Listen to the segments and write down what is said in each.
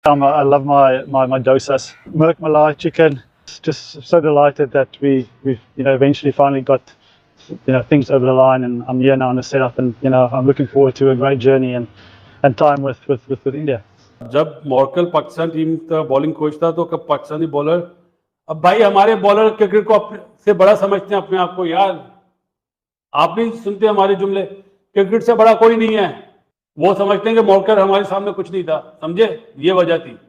time. I love my dosas. Merk Malai chicken. Just so delighted that we eventually finally got things over the line, and I'm here now in the setup, and I'm looking forward to a great journey and time with India. जब मॉर्कल Pakistan team का bowling coach था तो कब Pakistani bowler, अब भाई हमारे bowler cricket को से बड़ा समझते हैं अपने आप को यार। आप भी सुनते हैं हमारे जुमले, क्रिकेट से बड़ा कोई नहीं है। वो समझते हैं कि मॉर्कल हमारे सामने कुछ नहीं था, समझे, ये वजह थी।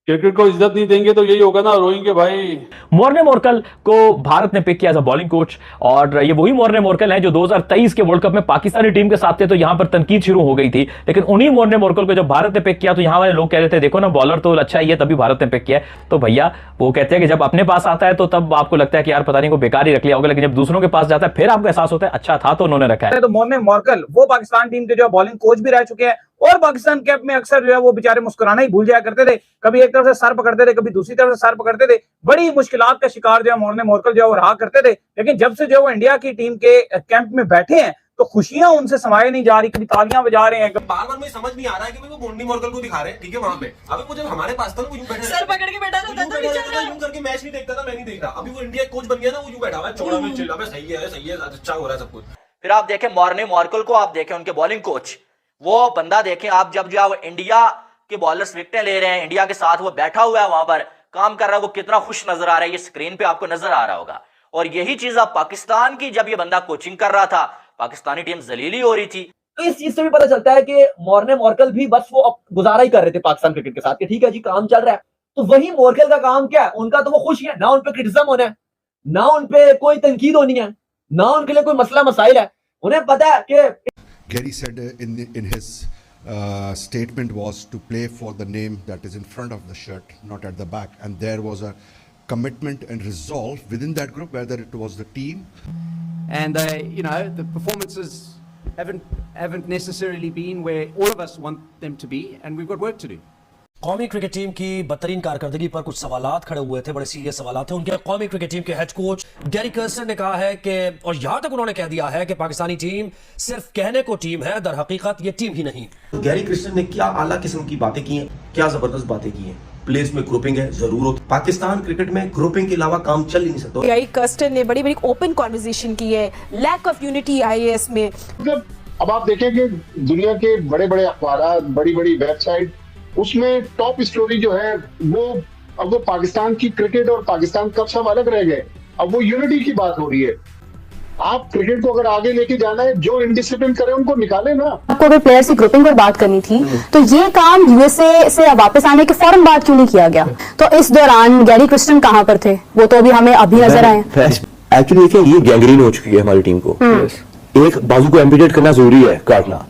क्रिकेट को इज्जत नहीं देंगे तो यही होगा ना, रोएंगे भाई। मॉर्ने मॉर्कल को भारत ने पिक किया एज अ बॉलिंग कोच, और ये वही मॉर्ने मॉर्कल है जो 2023 के वर्ल्ड कप में पाकिस्तानी टीम के साथ थे, तो यहां पर तनकीद शुरू हो गई थी। लेकिन उन्हीं मॉर्ने मॉर्कल को जब भारत ने पिक किया तो यहां वाले लोग कह रहे थे देखो ना बॉलर तो अच्छा ही है, तभी भारत ने पिक किया। तो भैया वो कहते हैं कि जब अपने पास आता है तो तब आपको लगता है कि यार पता नहीं को बेकार ही रख लिया होगा, लेकिन जब दूसरों के पास जाता है फिर आपको एहसास होता है अच्छा था तो उन्होंने रखा है। तो मॉर्ने मॉर्कल वो पाकिस्तान टीम के जो बॉलिंग कोच भी रह चुके हैं, और पाकिस्तान कैप में अक्सर जो है वो बेचारे मुस्कुराना ही भूल जाया करते थे। कभी एक तरफ से सर पकड़ते थे, कभी दूसरी तरफ से सर पकड़ते थे। बड़ी मुश्किलात का शिकार जो है मॉर्ने मॉर्कल जो है वो रहा करते थे। लेकिन जब से जो वो इंडिया की टीम के कैंप में बैठे हैं तो खुशियां उनसे समाये नहीं जा रही, कभी तालियां बजा रहे हैं। बार बार मुझे समझ नहीं आ रहा है कि वो मॉर्ने मॉर्कल को दिखा रहे हैं, ठीक है वहां पे। अभी वो जब हमारे पास था ना वो यूं बैठा सर पकड़ के बैठा था, यूं करके मैच नहीं देखता था, मैं नहीं देख रहा। अभी वो इंडिया कोच बन गया ना, वो यूं बैठा हुआ है चौड़ा में, चिल्ला पे सही है अच्छा हो रहा है सब कुछ। फिर आप देखें मॉर्ने मॉर्कल को, आप देखें उनके बॉलिंग कोच, वो बंदा देखें आप, जब जो है इंडिया के बॉलर्स विकेटें ले रहे हैं, इंडिया के साथ वो बैठा हुआ है वहां पर काम कर रहा है, वो कितना खुश नजर आ रहा है, ये स्क्रीन पे आपको नजर आ रहा होगा। और यही चीज आप पाकिस्तान की, जब ये बंदा कोचिंग कर रहा था पाकिस्तानी टीम जलीली हो रही थी। तो इस चीज से भी पता चलता है कि मॉर्ने मॉर्कल भी बस वो अब गुजारा ही कर रहे थे पाकिस्तान क्रिकेट के साथ कि ठीक है जी काम चल रहा है। तो वही मॉर्कल का काम क्या है, उनका तो वो खुश है ना, उनपे क्रिटिसिज्म होना है ना, उनपे कोई तनकीद होनी है ना, उनके लिए कोई मसला मसाइल है। उन्हें पता है कि Gary said in his statement was to play for the name that is in front of the shirt, not at the back, and there was a commitment and resolve within that group, whether it was the team. And the performances haven't necessarily been where all of us want them to be, and we've got work to do. कौमी cricket team की बदतरीन कारकर्दगी पर कुछ सवालात खड़े हुए थे, बड़े सीरियस सवालात थे। उनके कौमी क्रिकेट टीम के हेड कोच गैरी कर्स्टन ने कहा है कि, और यहां तक उन्होंने कह दिया है कि पाकिस्तानी टीम सिर्फ कहने को टीम है, दर हकीकत ये टीम ही नहीं। तो गैरी क्रिस्टन ने क्या आला किस्म की बातें की हैं, क्या जबरदस्त बातें की हैं। प्लेस में ग्रुपिंग है जरूर, पाकिस्तान क्रिकेट में ग्रुपिंग के अलावा काम चल ही नहीं सकता। गैरी कर्स्टन ने बड़ी बड़ी ओपन कॉन्वर्सेशन की है, लैक ऑफ यूनिटी आईएएस में। मतलब अब आप देखें कि दुनिया के बड़े बड़े अखबार, बड़ी बड़ी वेबसाइट, उसमें टॉप स्टोरी जो है वो अब वो पाकिस्तान की क्रिकेट और पाकिस्तान कब सब अलग रह गए, अब वो यूनिटी की बात हो रही है। आप क्रिकेट को अगर आगे लेके जाना है, जो इनडिसिप्लिन करे उनको निकाले ना। आपको अगर प्लेयर्स की ग्रुपिंग पर बात करनी थी तो ये काम यूएसए से वापस आने के फौरन बाद क्यों नहीं किया गया? तो इस दौरान गैरी क्रिस्टन कहाँ पर थे? वो तो अभी हमें अभी नजर आए। एक्चुअली देखिए ये गैंग्रीन हो चुकी है हमारी टीम को। एक बाजू को एम्पुटेट करना जरूरी है, काटना,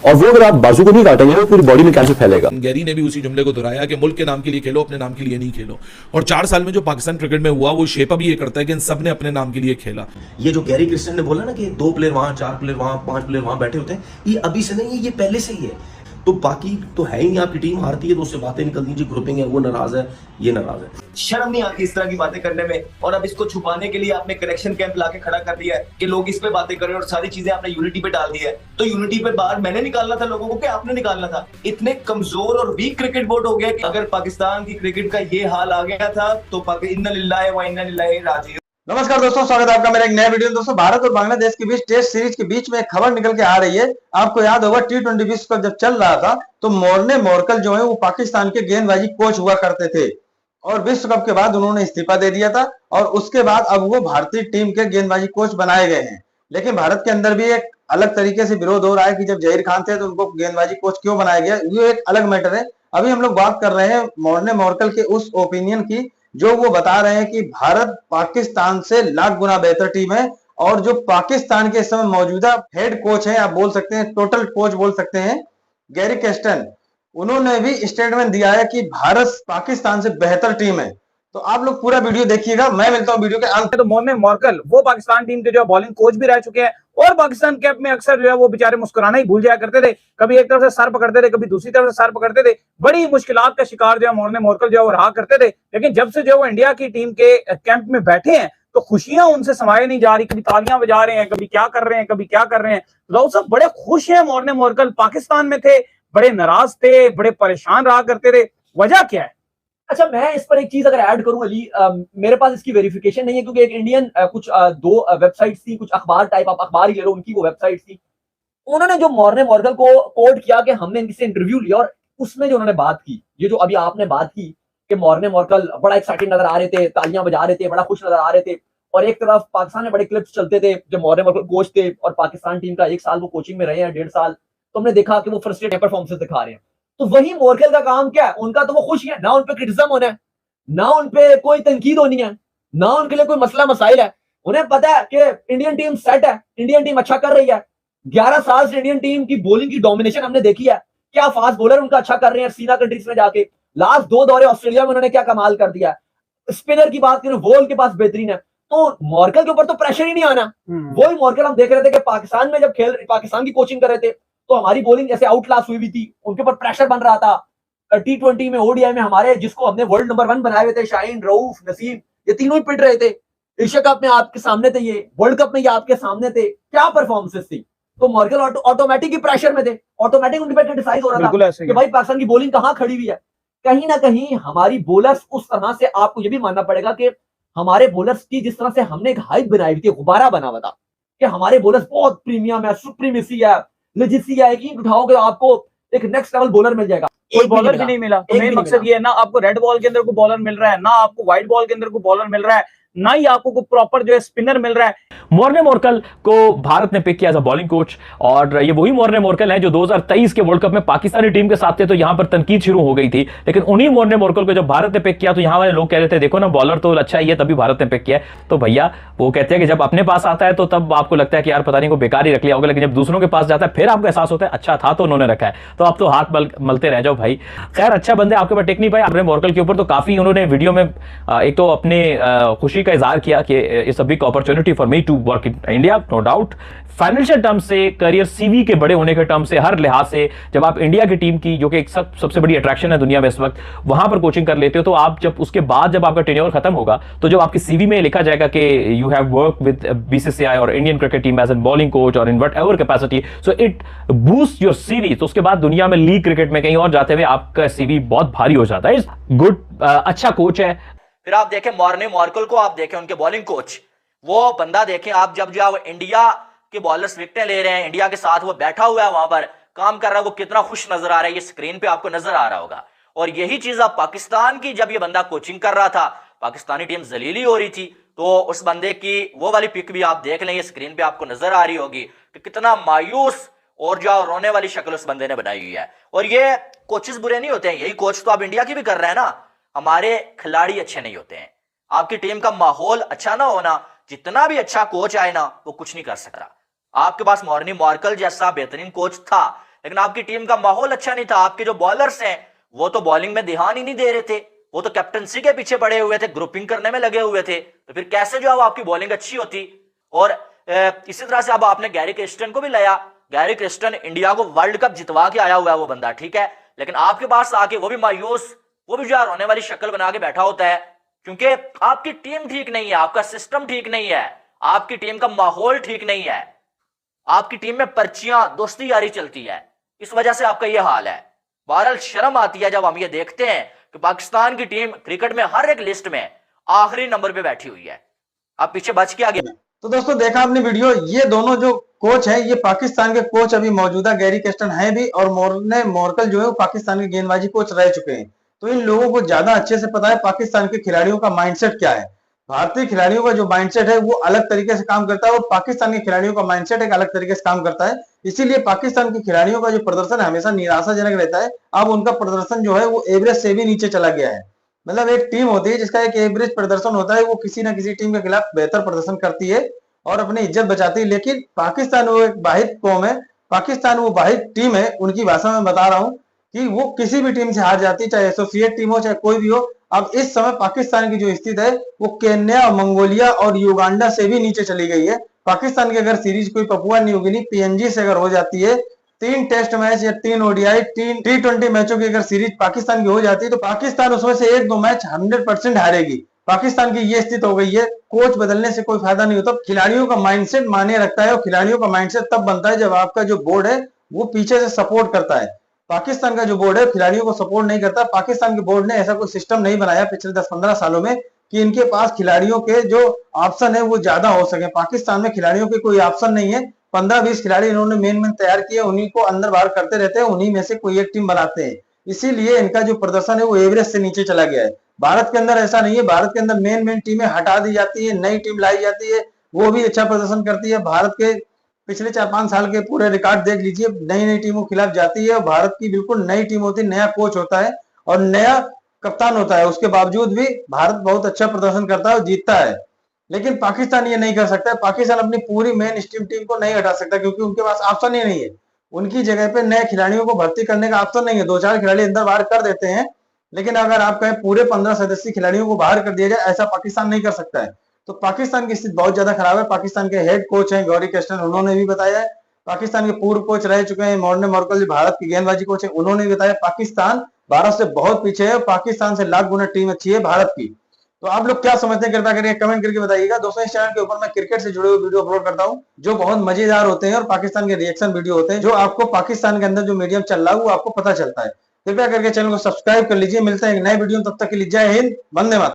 और वो अगर आप बाजू को नहीं काटेंगे तो पूरी बॉडी में कैंसर फैलेगा। गैरी ने भी उसी जुमले को दोहराया कि मुल्क के नाम के लिए खेलो, अपने नाम के लिए नहीं खेलो। और 4 साल में जो पाकिस्तान क्रिकेट में हुआ वो शेप अभी ये करता है कि इन सब ने अपने नाम के लिए खेला। ये जो गैरी क्रिस्टन ने बोला ना कि 2 प्लेयर वहां, 4 प्लेयर वहां, 5 प्लेयर वहां बैठे होते हैं, ये अभी से नहीं है, ये पहले से ही है। तो बाकी तो है ही नहीं, आपकी टीम हारती है तो उससे बातें निकलती है, ग्रुपिंग है, वो नाराज है, ये नाराज है। शर्म नहीं आती इस तरह की बातें करने में, और अब इसको छुपाने के लिए आपने करेक्शन कैंप लाके खड़ा कर दिया है कि लोग इस पे बातें करें, और सारी चीजें आपने यूनिटी पे डाल दी है। तो यूनिटी पे बाहर मैंने निकालना था लोगों को कि आपने निकालना था? इतने कमजोर और वीक क्रिकेट बोर्ड हो गया कि अगर पाकिस्तान की क्रिकेट का ये हाल आ गया था तो इन्ना लिल्लाहि व इन्ना इलैहि राजिऊन। नमस्कार दोस्तों, स्वागत है आपका मेरे एक नए वीडियो में। दोस्तों, भारत और बांग्लादेश के बीच टेस्ट सीरीज के बीच में एक खबर निकल के आ रही है। आपको याद होगा T20 विश्व कप जब चल रहा था तो मॉर्ने मॉर्कल जो है वो पाकिस्तान के गेंदबाजी कोच हुआ करते थे, और विश्व कप के बाद उन्होंने इस्तीफा दे दिया था, और उसके बाद अब वो भारतीय टीम के गेंदबाजी कोच बनाए गए हैं। लेकिन भारत के अंदर भी एक अलग तरीके से विरोध हो रहा है कि जब जहीर खान थे तो उनको गेंदबाजी कोच क्यों बनाया गया, ये एक अलग मैटर है। अभी हम लोग बात कर रहे हैं मॉर्ने मॉर्कल के उस ओपिनियन की जो वो बता रहे हैं कि भारत पाकिस्तान से लाख गुना बेहतर टीम है, और जो पाकिस्तान के इस समय मौजूदा हेड कोच हैं, आप बोल सकते हैं टोटल कोच बोल सकते हैं, गैरी कर्स्टन, उन्होंने भी स्टेटमेंट दिया है कि भारत पाकिस्तान से बेहतर टीम है। तो आप लोग पूरा वीडियो देखिएगा, मैं मिलता हूं वीडियो के अंत में। तो मॉर्ने मॉर्कल वो पाकिस्तान टीम के जो बॉलिंग कोच भी रह चुके हैं, और पाकिस्तान कैप में अक्सर जो है वो बेचारे मुस्कुराना ही भूल जाया करते थे। कभी एक तरफ से सर पकड़ते थे, कभी दूसरी तरफ से सर पकड़ते थे। बड़ी मुश्किलात का शिकार जो है मॉर्ने मॉर्कल जो है वो रहा करते थे। लेकिन जब से जो वो इंडिया की टीम के कैंप में बैठे हैं तो खुशियां उनसे समाये नहीं जा रही, कभी तालियां बजा रहे हैं, कभी क्या कर रहे हैं, कभी क्या कर रहे हैं। लोग सब बड़े खुश हैं। मॉर्ने मॉर्कल पाकिस्तान में थे, बड़े नाराज थे, बड़े परेशान रहा करते थे। वजह क्या है? अच्छा, मैं इस पर एक चीज अगर ऐड करूं अली, मेरे पास इसकी वेरिफिकेशन नहीं है, क्योंकि एक इंडियन कुछ दो वेबसाइट्स थी, कुछ अखबार टाइप, आप अखबार ही ले लो, उनकी वो वेबसाइट थी, उन्होंने जो मॉर्ने मॉर्कल को कोट किया कि हमने इनसे इंटरव्यू लिया, और उसमें जो उन्होंने बात की, ये जो अभी आपने बात की कि मॉर्ने मॉर्कल बड़ा एक्साइटेड नजर आ रहे थे, तालियां बजा रहे थे, बड़ा खुश नजर आ रहे थे, और एक तरफ पाकिस्तान में बड़े क्लिप्स चलते थे जब मॉर्ने मॉर्कल कोच थे और पाकिस्तान टीम का 1 साल वो कोचिंग में रहे हैं, 1.5 साल, तो हमने देखा कि वो फ्रस्ट्रेटेड परफॉर्मेंस दिखा रहे हैं। तो वही मॉर्कल का काम क्या है? उनका तो वो खुश है, ना उन पे क्रिटिसिज्म होना है, ना उन पे कोई तनकीद होनी है, ना उनके लिए कोई मसला मसाइल है। उन्हें पता है कि इंडियन टीम सेट है, इंडियन टीम अच्छा कर रही है। 11 साल से इंडियन टीम की बॉलिंग की डोमिनेशन हमने देखी है, क्या फास्ट बॉलर उनका अच्छा कर रहे हैं सीना कंट्रीज में जाके, लास्ट 2 दौरे ऑस्ट्रेलिया में उन्होंने क्या कमाल कर दिया है। स्पिनर की बात करें, वॉल के पास बेहतरीन है, तो मॉर्कल के ऊपर तो प्रेशर ही नहीं आना। वही मॉर्कल हम देख रहे थे कि पाकिस्तान में जब पाकिस्तान की कोचिंग कर रहे थे, तो हमारी बॉलिंग जैसे आउट क्लास हुई थी, उनके ऊपर प्रेशर बन रहा था। T20 में, ODI में हमारे, जिसको हमने वर्ल्ड नंबर 1 बनाए हुए थे, शाहीन, रऊफ, नसीम, ये तीनों ही पिट रहे थे। एशिया कप में आपके सामने थे, ये वर्ल्ड कप में ये आपके सामने थे, क्या परफॉर्मेंसेस थी। तो मॉर्कल ऑटोमेटिक ही प्रेशर में थे, ऑटोमेटिक उन पे क्रिटिसाइज हो रहा था कि भाई पाकिस्तान की बॉलिंग कहां खड़ी हुई है। कहीं ना कहीं हमारी बॉलर्स उस तरह से, आपको ये भी मानना पड़ेगा कि हमारे बॉलर्स की जिस तरह से हमने एक हाइप बनाई हुई थी, गुब्बारा बना हुआ था कि हमारे बॉलर्स बहुत प्रीमियम है, सुप्रीमेसी है, लेजिसी है, कि उठाओगे तो आपको एक नेक्स्ट लेवल बॉलर मिल जाएगा। कोई बॉलर भी नहीं मिला। तो मेन मकसद ये है, ना आपको रेड बॉल के अंदर को बॉलर मिल रहा है, ना आपको व्हाइट बॉल के अंदर को बॉलर मिल रहा है, ना ही आपको कोई प्रॉपर जो है स्पिनर मिल रहा है। मॉर्ने मॉर्कल को भारत ने पिक किया एज अ बॉलिंग कोच, और ये वही मॉर्ने मॉर्कल है जो 2023 के वर्ल्ड कप में पाकिस्तानी टीम के साथ थे, तो यहां पर तनकीद शुरू हो गई थी। लेकिन उन्हीं मॉर्ने मॉर्कल को जब भारत ने पिक किया, तो यहां वाले लोग कह रहे थे देखो ना, बॉलर तो अच्छा ही है, तभी भारत ने पिक किया। तो भैया वो कहते हैं कि जब अपने पास आता है तो तब आपको लगता है कि यार पता नहीं को बेकार ही रख लिया होगा, लेकिन जब दूसरों के पास जाता है फिर आपको एहसास होता है अच्छा था तो उन्होंने रखा है। तो आप तो हाथ मलते रह जाओ भाई। खैर, अच्छा बंदे आपके पास टेक नहीं पाए मॉर्ने मॉर्कल के ऊपर, तो काफी उन्होंने वीडियो में एक तो अपने खुशी का इजहार किया कि it's a big opportunity for me to work in India, no doubt. Financial term से, करियर सीवी के बड़े होने के टर्म से, हर लिहाज से, जब आप इंडिया की टीम की, जो कि एक सबसे बड़ी अट्रैक्शन है दुनिया में इस वक्त, वहां पर कोचिंग कर लेते हो, तो आप जब उसके बाद जब आपका टेन्योर खत्म होगा, तो जब आपकी सीवी में लिखा जाएगा कि you have work with BCCI और Indian cricket team as an bowling coach और in whatever capacity, so it boost your CV. तो उसके बाद दुनिया में लीग क्रिकेट में कहीं और जाते हुए आपका सीवी बहुत भारी हो जाता है। गुड, अच्छा कोच है। फिर आप देखें मॉर्ने मॉर्कल को, आप देखें उनके बॉलिंग कोच, वो बंदा देखें आप, जब जो इंडिया के बॉलर्स विकेटें ले रहे हैं, इंडिया के साथ वो बैठा हुआ है, वहां पर काम कर रहा है, वो कितना खुश नजर आ रहा है, ये स्क्रीन पे आपको नजर आ रहा होगा। और यही चीज आप पाकिस्तान की, जब ये बंदा कोचिंग कर रहा था, पाकिस्तानी टीम जलीली हो रही थी, तो उस बंदे की वो वाली पिक भी आप देख लें, ये स्क्रीन पे आपको नजर आ रही होगी कि कितना मायूस और जो रोने वाली शक्ल उस बंदे ने बनाई हुई है। और ये कोचेस बुरे नहीं होते हैं, यही कोच तो आप इंडिया की भी कर रहे हैं ना। हमारे खिलाड़ी अच्छे नहीं होते हैं, आपकी टीम का माहौल अच्छा ना होना, जितना भी अच्छा कोच आए ना, वो कुछ नहीं कर सकता। आपके पास मॉर्ने मॉर्कल जैसा बेहतरीन कोच था, लेकिन आपकी टीम का माहौल अच्छा नहीं था। आपके जो बॉलर्स हैं वो तो बॉलिंग में ध्यान ही नहीं दे रहे थे, वो तो कैप्टनसी के पीछे पड़े हुए थे, ग्रुपिंग करने में लगे हुए थे। तो फिर कैसे जो है आपकी बॉलिंग अच्छी होती। और इसी तरह से अब आपने गैरी क्रिस्टन को भी लाया। गैरी क्रिस्टन इंडिया को वर्ल्ड कप जितवा के आया हुआ है वो बंदा, ठीक है, लेकिन आपके पास आके वो भी मायूस, वो भी जो है रोने वाली शक्ल बना के बैठा होता है, क्योंकि आपकी टीम ठीक नहीं है, आपका सिस्टम ठीक नहीं है, आपकी टीम का माहौल ठीक नहीं है, आपकी टीम में पर्चियां, दोस्ती यारी चलती है, इस वजह से आपका यह हाल है। बहरहाल शर्म आती है जब हम ये देखते हैं कि पाकिस्तान की टीम क्रिकेट में हर एक लिस्ट में आखिरी नंबर पे बैठी हुई है, अब पीछे बच के आ गया। तो दोस्तों देखा आपने वीडियो, ये दोनों जो कोच है, ये पाकिस्तान के कोच अभी मौजूदा गैरी क्रिस्टन है भी, और मॉर्ने मॉर्कल जो है वो पाकिस्तान के गेंदबाजी कोच रह चुके हैं। तो इन लोगों को ज्यादा अच्छे से पता है पाकिस्तान के खिलाड़ियों का माइंडसेट क्या है। भारतीय खिलाड़ियों का जो माइंडसेट है वो अलग तरीके से काम करता है, और पाकिस्तान के खिलाड़ियों का माइंडसेट एक अलग तरीके से काम करता है। इसीलिए पाकिस्तान के खिलाड़ियों का जो प्रदर्शन है हमेशा निराशाजनक रहता है। अब उनका प्रदर्शन जो है वो एवरेज से भी नीचे चला गया है। मतलब एक टीम होती है जिसका एक एवरेज प्रदर्शन होता है, वो किसी ना किसी टीम के खिलाफ बेहतर प्रदर्शन करती है और अपनी इज्जत बचाती है। लेकिन पाकिस्तान वो एक वाहिद कौम है, पाकिस्तान वो वाहिद टीम है, उनकी भाषा में बता रहा हूँ कि वो किसी भी टीम से हार जाती है, चाहे एसोसिएट टीम हो चाहे कोई भी हो। अब इस समय पाकिस्तान की जो स्थिति है वो केन्या, मंगोलिया और युगांडा से भी नीचे चली गई है। पाकिस्तान की अगर सीरीज कोई पपुआ न्यू गिनी, पीएनजी से अगर हो जाती है, 3 टेस्ट मैच या 3 ओडीआई, 3 T20 मैचों की अगर सीरीज पाकिस्तान की हो जाती है, तो पाकिस्तान उसमें से 1-2 मैच 100% हारेगी। पाकिस्तान की ये स्थिति हो गई है। कोच बदलने से कोई फायदा नहीं होता, खिलाड़ियों का माइंडसेट माने रखता है, और खिलाड़ियों का माइंडसेट तब बनता है जब आपका जो बोर्ड है वो पीछे से सपोर्ट करता है। पाकिस्तान का जो बोर्ड है खिलाड़ियों को सपोर्ट नहीं करता। पाकिस्तान के बोर्ड ने ऐसा कोई सिस्टम नहीं बनाया पिछले 10-15 सालों में कि इनके पास खिलाड़ियों के जो ऑप्शन है वो ज्यादा हो सके। पाकिस्तान में खिलाड़ियों के कोई ऑप्शन नहीं है। 15-20 खिलाड़ी इन्होंने मेन तैयार किए, उन्हीं को अंदर बाहर करते रहते हैं, उन्हीं में से कोई एक टीम बनाते हैं। इसीलिए इनका जो प्रदर्शन है वो एवरेज से नीचे चला गया है। भारत के अंदर ऐसा नहीं है। भारत के अंदर मेन टीमें हटा दी जाती है, नई टीम लाई जाती है, वो भी अच्छा प्रदर्शन करती है। भारत के पिछले 4-5 साल के पूरे रिकॉर्ड देख लीजिए, नई टीमों के खिलाफ जाती है। भारत की बिल्कुल नई टीम होती है, नया कोच होता है और नया कप्तान होता है, उसके बावजूद भी भारत बहुत अच्छा प्रदर्शन करता है और जीतता है। लेकिन पाकिस्तान ये नहीं कर सकता है। पाकिस्तान अपनी पूरी मेन स्ट्रीम टीम को नहीं हटा सकता क्योंकि उनके पास ऑप्शन ही नहीं है। उनकी जगह पे नए खिलाड़ियों को भर्ती करने का ऑप्शन नहीं है। 2-4 खिलाड़ी अंदर बाहर कर देते हैं, लेकिन अगर आप कहें पूरे 15 सदस्यीय खिलाड़ियों को बाहर कर दिया जाए, ऐसा पाकिस्तान नहीं कर सकता है। तो पाकिस्तान की स्थिति बहुत ज्यादा खराब है। पाकिस्तान के हेड कोच हैं गौरी कृष्णन, उन्होंने भी बताया है। पाकिस्तान के पूर्व कोच रह चुके हैं मॉर्ने मोर्कल, जो भारत की गेंदबाजी कोच है, उन्होंने भी बताया पाकिस्तान भारत से बहुत पीछे है। पाकिस्तान से लाख गुना टीम अच्छी है भारत की। तो आप लोग क्या समझते हैं, कृपया करके कमेंट करके बताइएगा। दोस्तों, इस चैनल के ऊपर मैं क्रिकेट से जुड़े हुए वीडियो अपलोड करता हूं जो बहुत मजेदार होते हैं और पाकिस्तान के रिएक्शन वीडियो होते हैं, जो आपको पाकिस्तान के अंदर जो मीडियम चल रहा है वो आपको पता चलता है। कृपया करके चैनल को सब्सक्राइब कर लीजिए। मिलते हैं एक नए वीडियो, तब तक के लिए जय हिंद, वंदे मातरम।